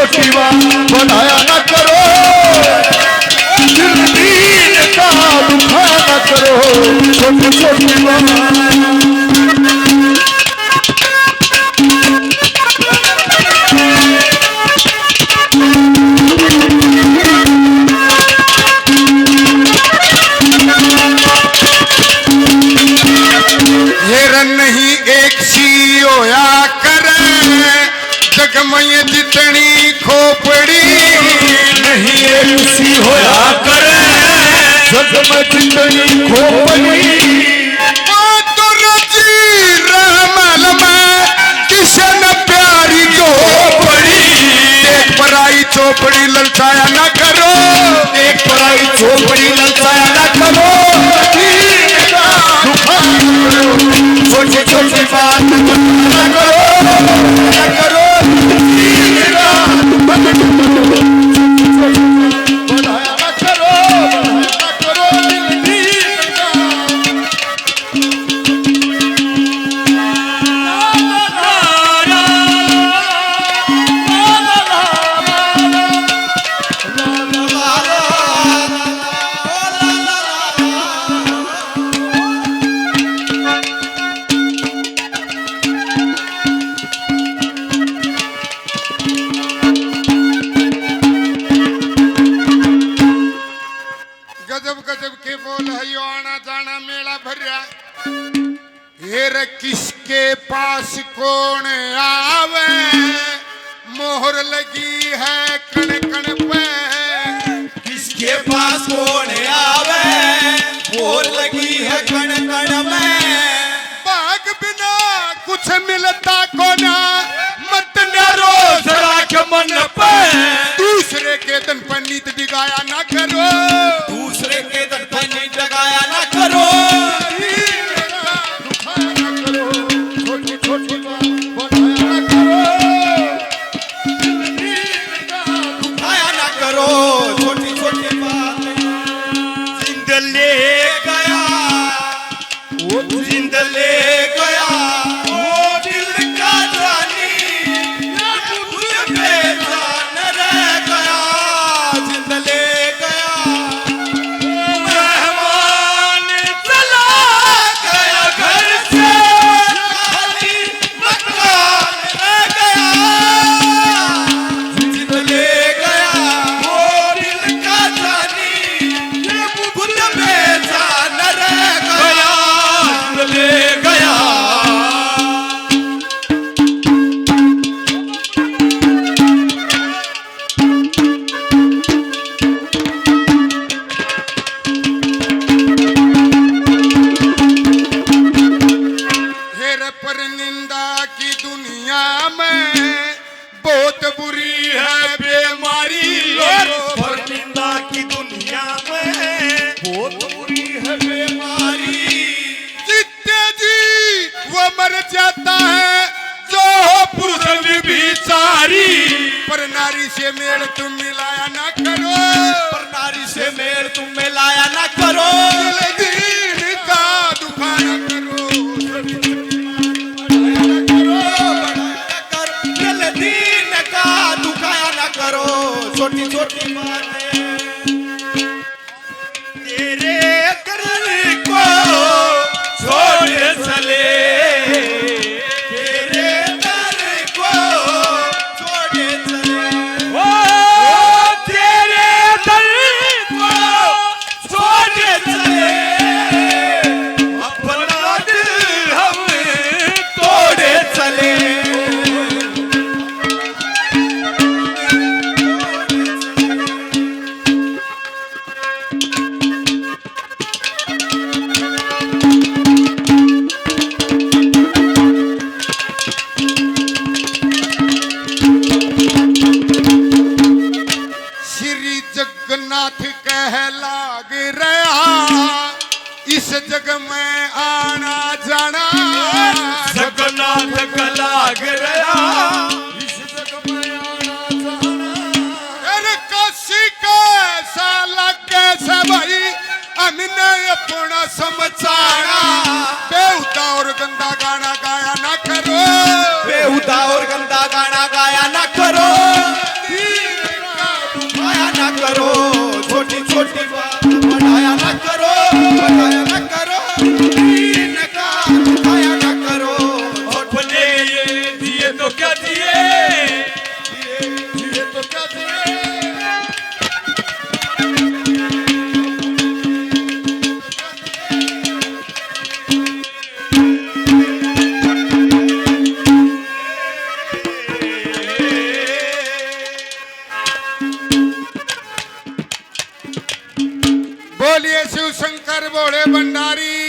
छोटी बात बनाया न करो, दिल दीन का दुखाया न करो, छोटी छोटी बात। नहीं एक सी होया करे जगमय जितनी खोपड़ी, नहीं एक सी होया करे जगमय जितनी खोपड़ी। तो रजी रहमल में किशन प्यारी चोपड़ी, एक पराई चोपड़ी ललचाया न करो, एक पराई चोपड़ी ललचाया न करो, छोटी छोटी बात न करो, न करो, बढ़ाया न करो, बढ़ाया न करो, किसके पास कौन आवे, मोहर लगी है कण कण पे, किसके पास कौन आवे, मोहर लगी है कण कण में। भाग बिना कुछ मिलता कोना, मत न रोज राख मन पे, दूसरे के तन पर नीत डिगाया ना करो, दूसरे के तन पर नीत लगाया ना करो, पर नारी से मेल तुम मिलाया ना करो, पर नारी से मेल तुम मिलाया ना करो, दिल दीन का दुखा न करो, दिल दीन का दुखाया ना करो, छोटी छोटी बातें तेरे दिल को छोड़ चले, जगन्नाथ कह लाग रहा, इस जग में आना जाना, जगन्नाथ कह लाग रहा, इस जग में आना जाना। अरे काशी कैसा लगे से भाई हमने अपना समझाना, बेहुदा और गंदा गाना गाया ना करो, बेहुदा और गंदा गाना गाया ना करो, छोटी बात बढ़ाया न करो, बढ़ाया न करो, दीन का दुखाया न करो। अपने लिए दिए तो क्या दिए, ये तो क्या दिए बोलिए शिव शंकर भोले भंडारी